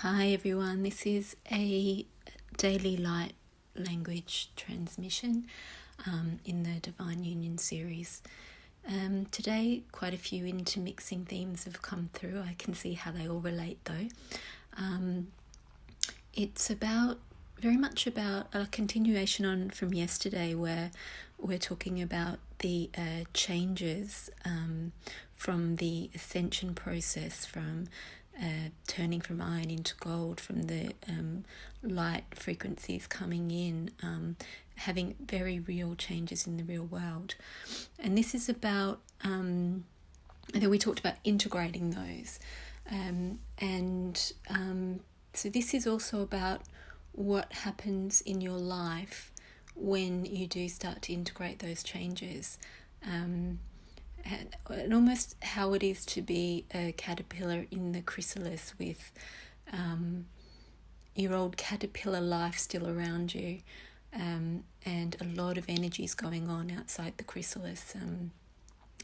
Hi everyone, this is a daily light language transmission in the Divine Union series. Today, quite a few intermixing themes have come through. I can see how they all relate though. It's very much about a continuation on from yesterday, where we're talking about the changes from the ascension process, from turning from iron into gold, from the light frequencies coming in, having very real changes in the real world. And this is about, and then we talked about integrating those. So this is also about what happens in your life when you do start to integrate those changes. And almost how it is to be a caterpillar in the chrysalis with your old caterpillar life still around you, and a lot of energies going on outside the chrysalis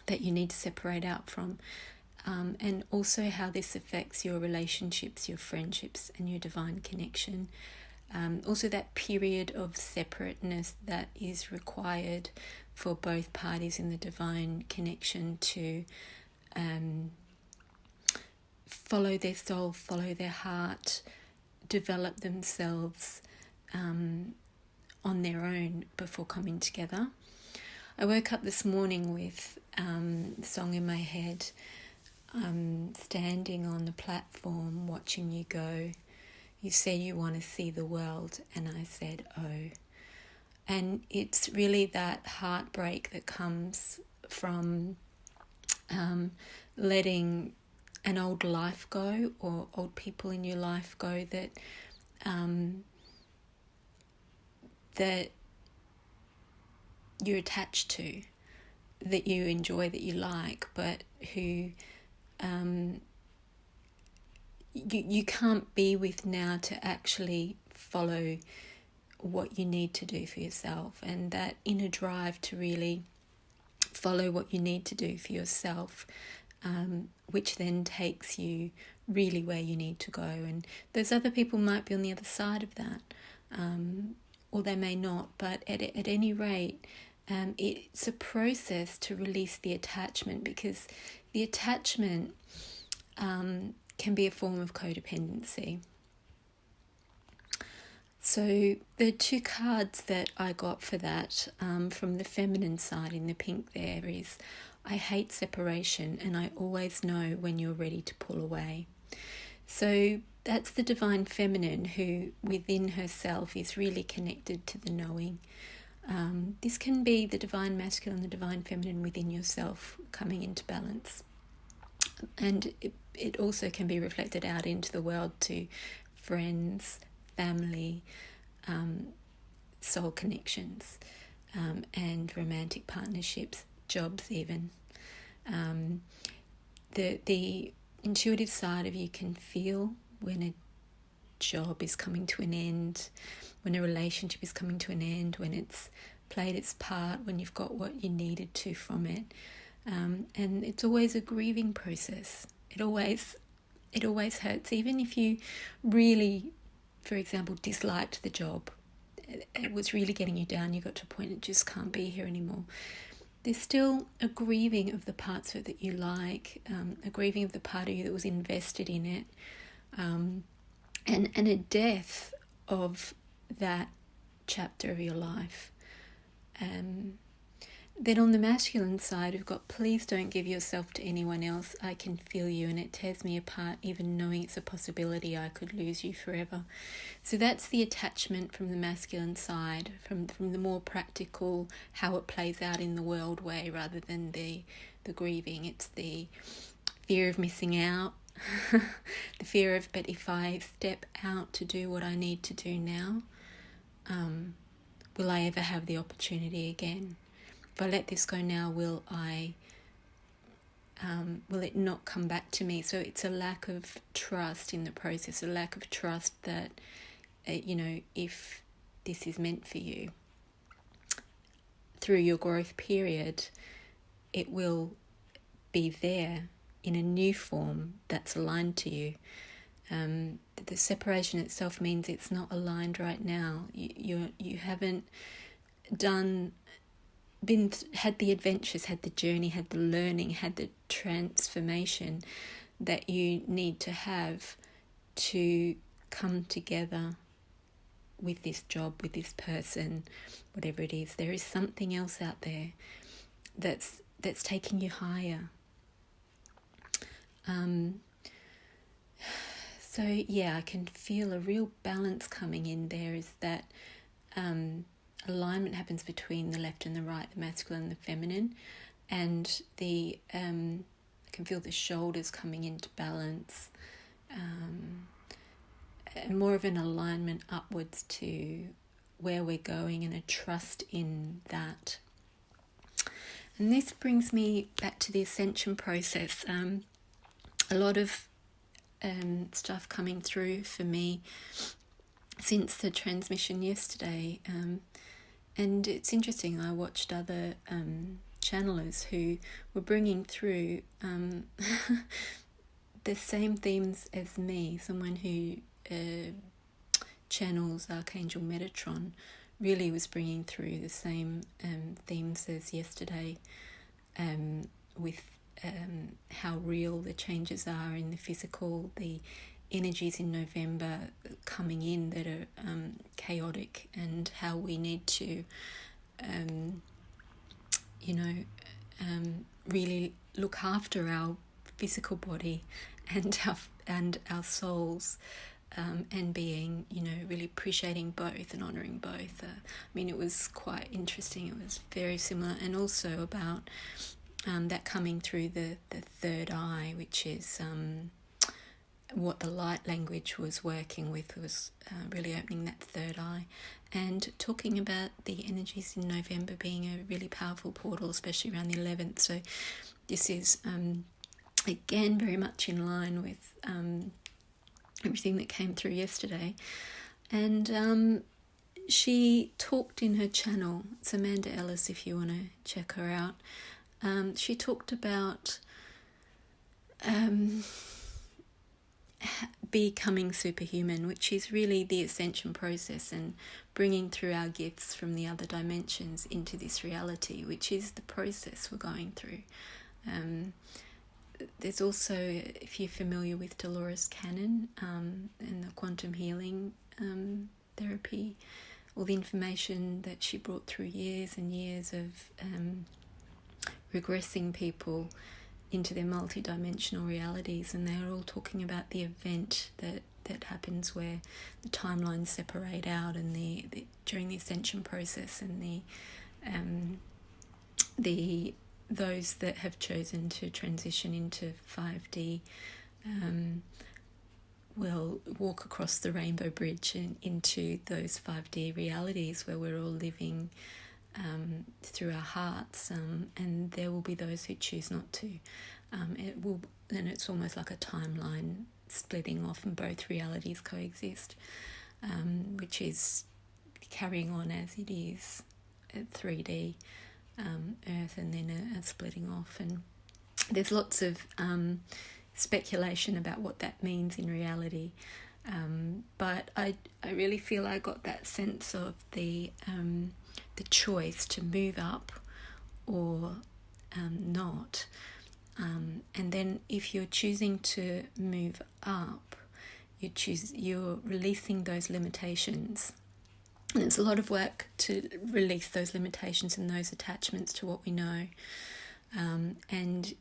that you need to separate out from. And also how this affects your relationships, your friendships, and your divine connection. Also that period of separateness that is required for both parties in the divine connection to follow their soul, follow their heart, develop themselves on their own before coming together. I woke up this morning with a song in my head, standing on the platform watching you go. You said you want to see the world, and I said, oh. And it's really that heartbreak that comes from letting an old life go, or old people in your life go that that you're attached to, that you enjoy, that you like, but who you can't be with now to actually follow what you need to do for yourself, and that inner drive to really follow what you need to do for yourself, which then takes you really where you need to go. And those other people might be on the other side of that, or they may not, but at any rate, it's a process to release the attachment, because the attachment can be a form of codependency. So the two cards that I got for that, from the feminine side in the pink there, is I hate separation and I always know when you're ready to pull away. So that's the divine feminine, who within herself is really connected to the knowing. This can be the divine masculine, the divine feminine within yourself coming into balance. And it also can be reflected out into the world to friends, family, soul connections, and romantic partnerships, jobs even. The intuitive side of you can feel when a job is coming to an end, when a relationship is coming to an end, when it's played its part, when you've got what you needed to from it. And it's always a grieving process. It always hurts, even if you really, for example, disliked the job. It was really getting you down. You got to a point it just can't be here anymore. There's still a grieving of the parts of it that you like, a grieving of the part of you that was invested in it, and a death of that chapter of your life. Then on the masculine side, we've got, please don't give yourself to anyone else. I can feel you and it tears me apart, even knowing it's a possibility I could lose you forever. So that's the attachment from the masculine side, from the more practical, how it plays out in the world way, rather than the grieving. It's the fear of missing out, the fear of, but if I step out to do what I need to do now, will I ever have the opportunity again? If I let this go now, will it not come back to me? So it's a lack of trust in the process, a lack of trust that, if this is meant for you, through your growth period, it will be there in a new form that's aligned to you. The separation itself means it's not aligned right now. You haven't had the adventures, had the journey, had the learning, had the transformation that you need to have to come together with this job, with this person, whatever it is. There is something else out there that's taking you higher. So yeah, I can feel a real balance coming in there. Is that alignment happens between the left and the right, the masculine and the feminine, and I can feel the shoulders coming into balance, and more of an alignment upwards to where we're going and a trust in that. And this brings me back to the ascension process. A lot of stuff coming through for me since the transmission yesterday. And it's interesting, I watched other channelers who were bringing through the same themes as me. Someone who channels Archangel Metatron really was bringing through the same themes as yesterday, with how real the changes are in the physical, the energies in November coming in that are chaotic, and how we need to really look after our physical body and our souls, and being, really appreciating both and honouring both. It was quite interesting. It was very similar, and also about that coming through the third eye, which is what the light language was working with, was really opening that third eye, and talking about the energies in November being a really powerful portal, especially around the 11th. So this is again very much in line with everything that came through yesterday. And she talked in her channel, it's Amanda Ellis if you want to check her out. She talked about becoming superhuman, which is really the ascension process, and bringing through our gifts from the other dimensions into this reality, which is the process we're going through. There's also, if you're familiar with Dolores Cannon and the quantum healing therapy, all the information that she brought through years and years of regressing people into their multi-dimensional realities, and they're all talking about the event that happens where the timelines separate out, and the during the ascension process, and the those that have chosen to transition into 5D will walk across the rainbow bridge and into those 5D realities where we're all living through our hearts, and there will be those who choose not to. And it's almost like a timeline splitting off, and both realities coexist, which is carrying on as it is at 3D Earth, and then a splitting off. And there's lots of speculation about what that means in reality, but I really feel I got that sense of the choice to move up or not. And then if you're choosing to move up, you're releasing those limitations. And it's a lot of work to release those limitations and those attachments to what we know. And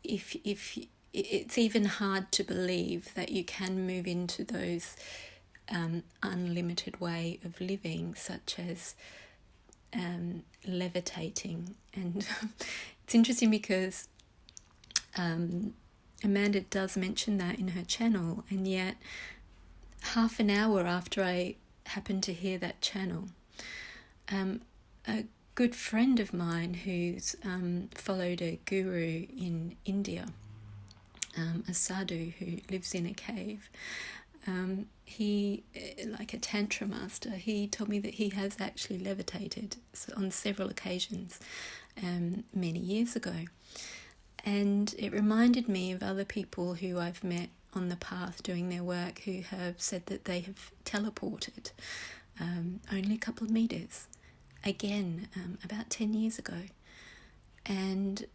if it's even hard to believe that you can move into those unlimited way of living, such as levitating. And it's interesting because Amanda does mention that in her channel, and yet half an hour after I happened to hear that channel, a good friend of mine who's followed a guru in India, a sadhu who lives in a cave, he, like a tantra master, he told me that he has actually levitated on several occasions many years ago. And it reminded me of other people who I've met on the path doing their work who have said that they have teleported only a couple of meters, again, about 10 years ago. And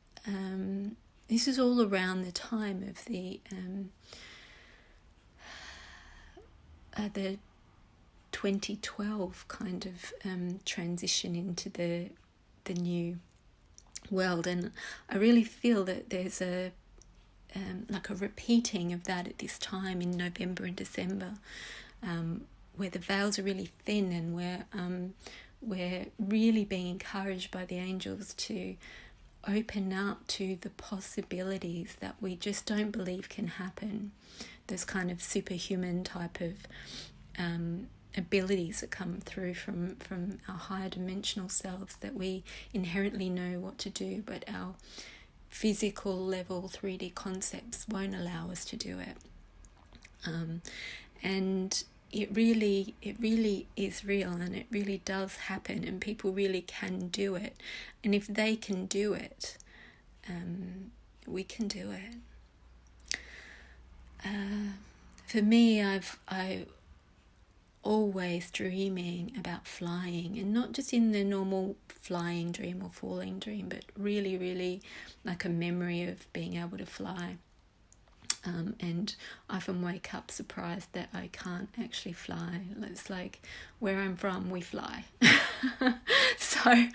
this is all around the time of the 2012 kind of transition into the new world. And I really feel that there's a repeating of that at this time in November and December, where the veils are really thin, and we're really being encouraged by the angels to open up to the possibilities that we just don't believe can happen. Those kind of superhuman type of abilities that come through from our higher dimensional selves, that we inherently know what to do, but our physical level 3D concepts won't allow us to do it. And it really is real, and it really does happen, and people really can do it. And if they can do it, we can do it. For me, I always dreaming about flying, and not just in the normal flying dream or falling dream, but really, really like a memory of being able to fly. And I often wake up surprised that I can't actually fly. It's like where I'm from, we fly. So,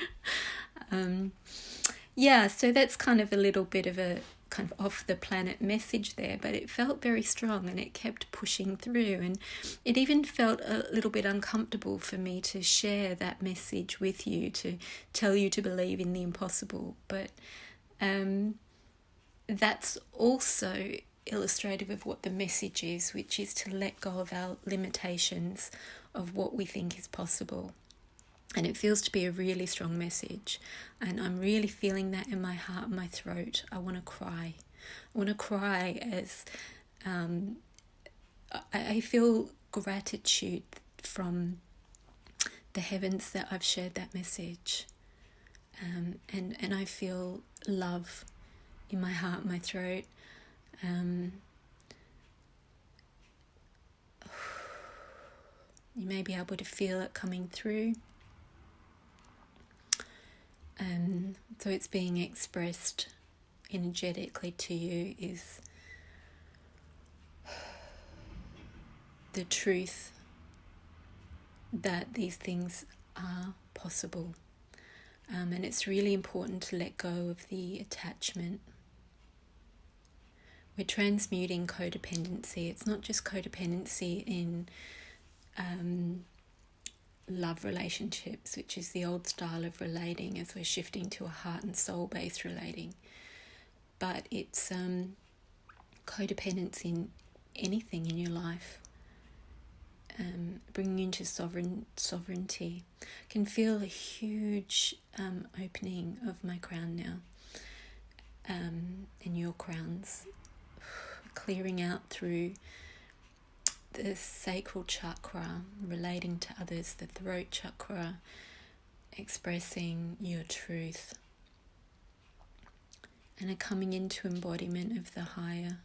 so that's kind of a little bit of a kind of off the planet message there, but it felt very strong, and it kept pushing through, and it even felt a little bit uncomfortable for me to share that message with you, to tell you to believe in the impossible. But that's also illustrative of what the message is, which is to let go of our limitations of what we think is possible. And it feels to be a really strong message, and I'm really feeling that in my heart and my throat. I want to cry. I want to cry as I feel gratitude from the heavens that I've shared that message, and I feel love in my heart and my throat. You may be able to feel it coming through. So it's being expressed energetically to you is the truth that these things are possible. And it's really important to let go of the attachment. We're transmuting codependency. It's not just codependency in love relationships, which is the old style of relating as we're shifting to a heart and soul-based relating. But it's codependence in anything in your life, bringing you into sovereignty. I can feel a huge opening of my crown now, and your crowns, clearing out through the sacral chakra, relating to others, the throat chakra, expressing your truth, and a coming into embodiment of the higher.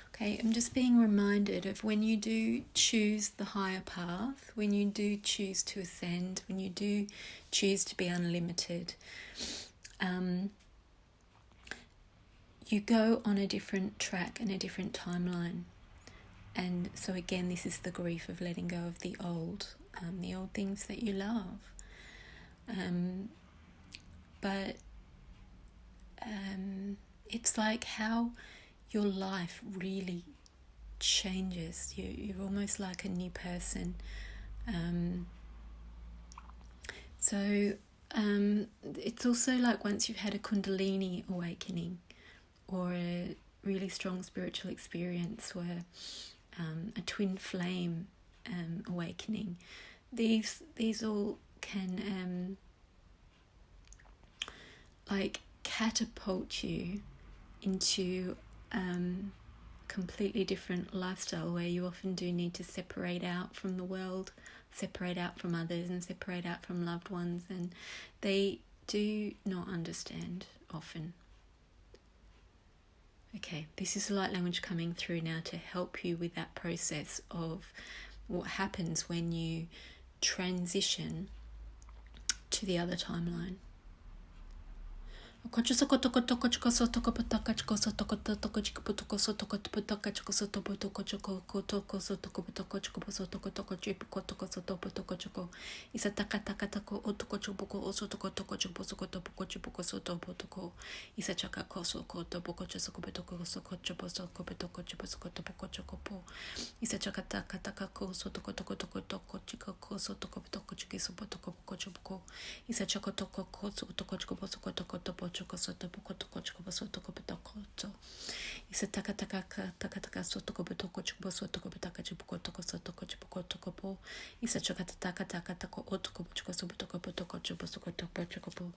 Okay, I'm just being reminded of when you do choose the higher path, when you do choose to ascend, when you do choose to be unlimited, you go on a different track and a different timeline. And so again, this is the grief of letting go of the old things that you love. But it's like how your life really changes. You're almost like a new person. It's also like once you've had a Kundalini awakening or a really strong spiritual experience where a twin flame awakening, these all can catapult you into completely different lifestyle where you often do need to separate out from the world, separate out from others, and separate out from loved ones, and they do not understand often. Okay, this is light language coming through now to help you with that process of what happens when you transition to the other timeline. Kocho soko toko toko chiko so toko potaka chiko so toko toko chiko potoko so toko potaka chiko so toko toko chiko toko so toko potoko chiko so toko toko chiko toko so toko potoko chiko isa taka taka tako otoko chiko oso toko toko chiko so toko chiko so toko potoko isa chaka koso ko toko chiko potoko so chiko so potoko chiko so toko chiko po isa chaka taka taka ko so toko toko toko chiko so toko potoko chiko so potoko chiko isa chaka toko ko so toko chiko so toko choko soto poko toko choko soto kopotoko to isa taka taka taka soto kopotoko choko soto kopotaka choko toko soto kopotoko toko po isa chaka taka taka tako otoko choko soto kopotoko choko soto po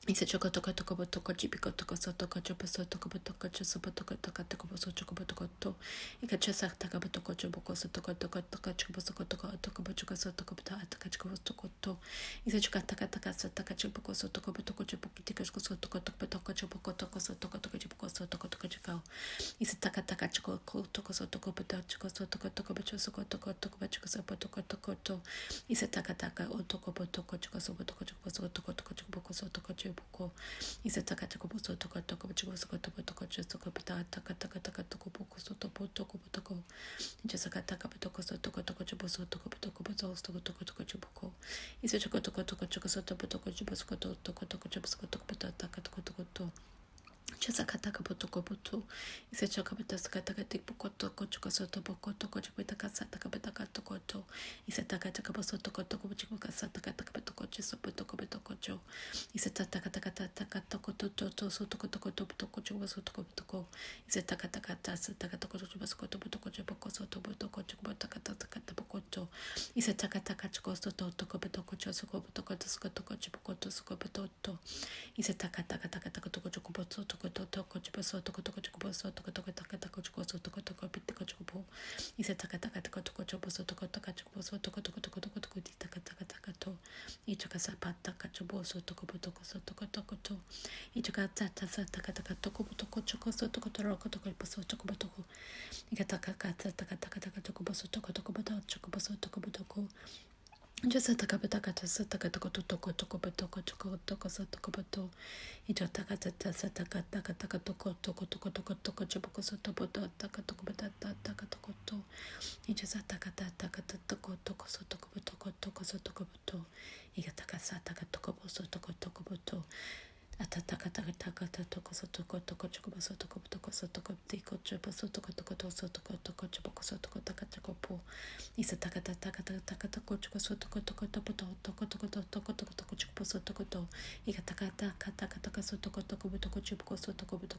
isa choko toko toko potoko chipiko toko soto kocho soto kopotoko choso potoko toko toko soto kopotoko to ika chasa taka potoko choko soto toko toko choko soto toko choko soto kopotaka taka choko toko to isa chaka taka taka taka choko soto kopotoko choko tiko soto toko potoko choko toko soto choko soto toko choko isa taka taka choko toko soto kopotoko choko soto toko choko toko choko soto toko to isa taka taka otoko potoko choko soto toko choko soto Boko isa taka taka boso toko toko bocho soko toko toko toko pata taka taka taka toko boko so toko toko toko just taka taka toko so toko toko boso toko toko boso toko toko toko boko isa toko toko toko so toko toko boso toko toko toko toko pata taka toko toko to Chasakataka potoko poto, isa chakabatasakataka tipokoto, kochokosoto pokoto, kochopetaka betaka tokoto, isa takataka posoto kotoko, chikokasataka potoko, chisopotoko betokocho, isa takataka tokoto, sotoko potoko, chokosotoko potoko, isa takataka toko, chokosoto potoko, chokosoto potoko, chokotaka pokoto, isa takataka chokosoto toko potoko, chosoko potoko, toskoto, chipokoto, skopototo, isa takataka toko, chokopoto, toko toko chiposo toko toko chiposo toko toko taka toko chiposo toko toko pitiko chipo isa taka taka toko toko chiposo toko toko chiposo toko toko toko toko toko taka taka taka to ichaka sapata kachiposo toko toko so toko toko to ichaka tata sa taka taka toko toko chiposo toko toko toko chiposo toko toko ikataka kata taka taka taka toko poso toko toko chiposo toko toko just taka taka taka toko toko toko toko toko so toko toko ito taka taka taka toko toko toko toko toko chipoko so toko taka toko taka toko to ito sa taka toko toko so toko so toko to ika taka sa taka toko so toko to ataka taka toko so toko chiko so toko so toko tiko chipo so toko so toko chipoko so toko taka chiko po isa taka toko chiko so toko chipo so toko to ika taka so toko chipoko so toko to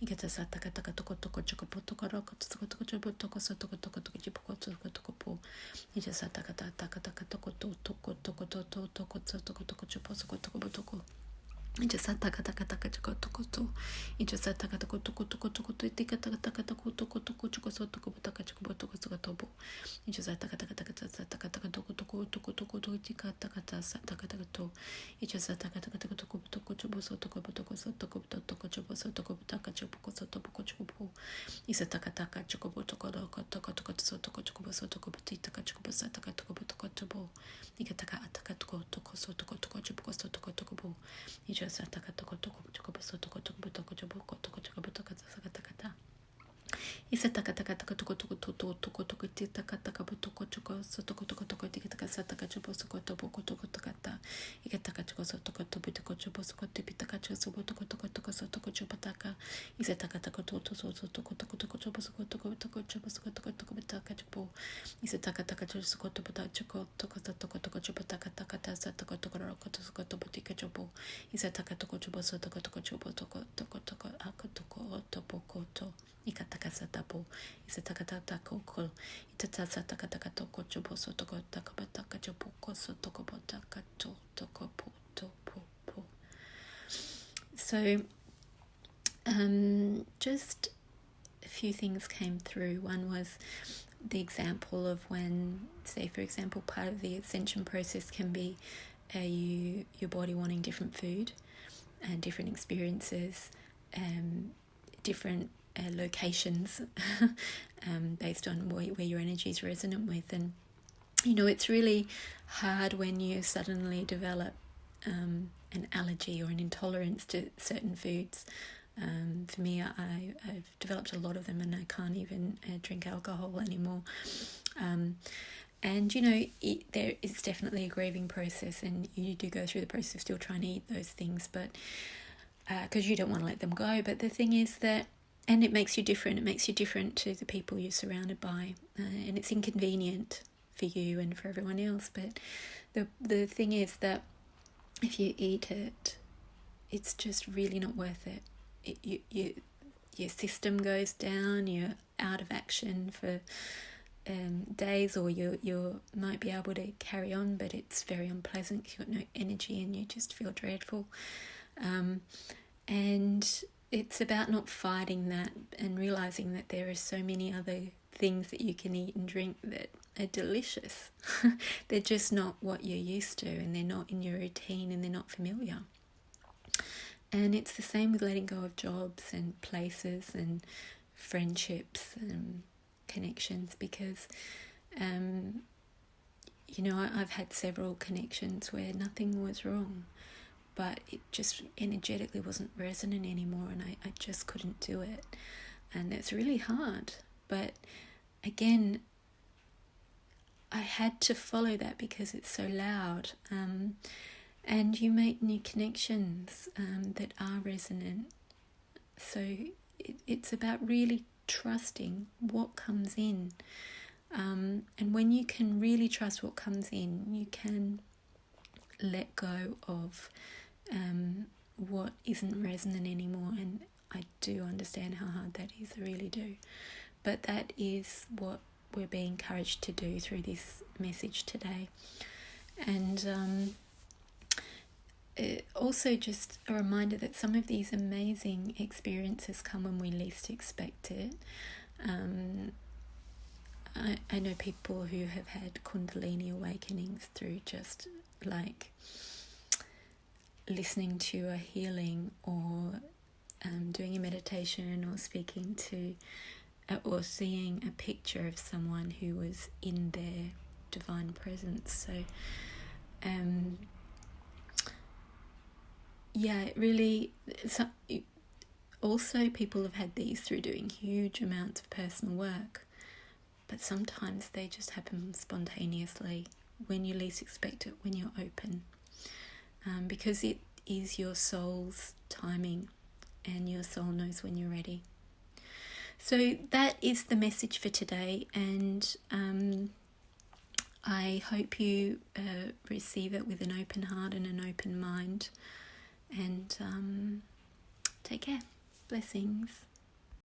ika tasa taka toko chiko po toko chipo so toko chipoko po ika sa taka toko toko chipo so toko just taka taka taka chiko toko to just taka toko to tika taka toko chiko so toko taka chiko so bo just taka taka toko tika taka to just taka toko chipo so toko so chipo so taka chipo so chiko isa taka chiko toko so chiko tika chiko sa taka toko chipo ika taka toko so chipo so toko bo just taka toko so toko isa taka toko tika taka toko so toko tika taka sa taka chipo so toko ta ika taka chiko so toko chipo so taka chipo so toko chipo taka isa taka so toko chipo so taka chipo isa taka chipo so toko chipo taka sa toko tika chipo isa taka chipo so toko to ikataka satapo isatakata koko itatasa takata toko chobo so toko takapataka chopoko so toko potaka to toko po po. So just a few things came through. One was the example of when, say for example, part of the ascension process can be your body wanting different food and different experiences, different locations based on where your energy is resonant with. And it's really hard when you suddenly develop an allergy or an intolerance to certain foods. For me, I've developed a lot of them, and I can't even drink alcohol anymore. And there is definitely a grieving process, and you do go through the process of still trying to eat those things, but because you don't want to let them go. But the thing is that, and it makes you different. It makes you different to the people you're surrounded by, and it's inconvenient for you and for everyone else. But the thing is that if you eat it, it's just really not worth it. Your system goes down. You're out of action for days, or you might be able to carry on, but it's very unpleasant. You've got no energy and you just feel dreadful. And it's about not fighting that and realizing that there are so many other things that you can eat and drink that are delicious. They're just not what you're used to, and they're not in your routine, and they're not familiar. And it's the same with letting go of jobs and places and friendships and connections, because I've had several connections where nothing was wrong, but it just energetically wasn't resonant anymore, and I just couldn't do it. And it's really hard. But again, I had to follow that because it's so loud. And you make new connections that are resonant. So it's about really trusting what comes in. And when you can really trust what comes in, you can let go of what isn't resonant anymore. And I do understand how hard that is, I really do. But that is what we're being encouraged to do through this message today. And also just a reminder that some of these amazing experiences come when we least expect it. I know people who have had Kundalini awakenings through just like listening to a healing, or doing a meditation, or speaking to or seeing a picture of someone who was in their divine presence. So it really, also people have had these through doing huge amounts of personal work, but sometimes they just happen spontaneously when you least expect it, when you're open, because it is your soul's timing, and your soul knows when you're ready. So that is the message for today, and I hope you receive it with an open heart and an open mind. And take care. Blessings.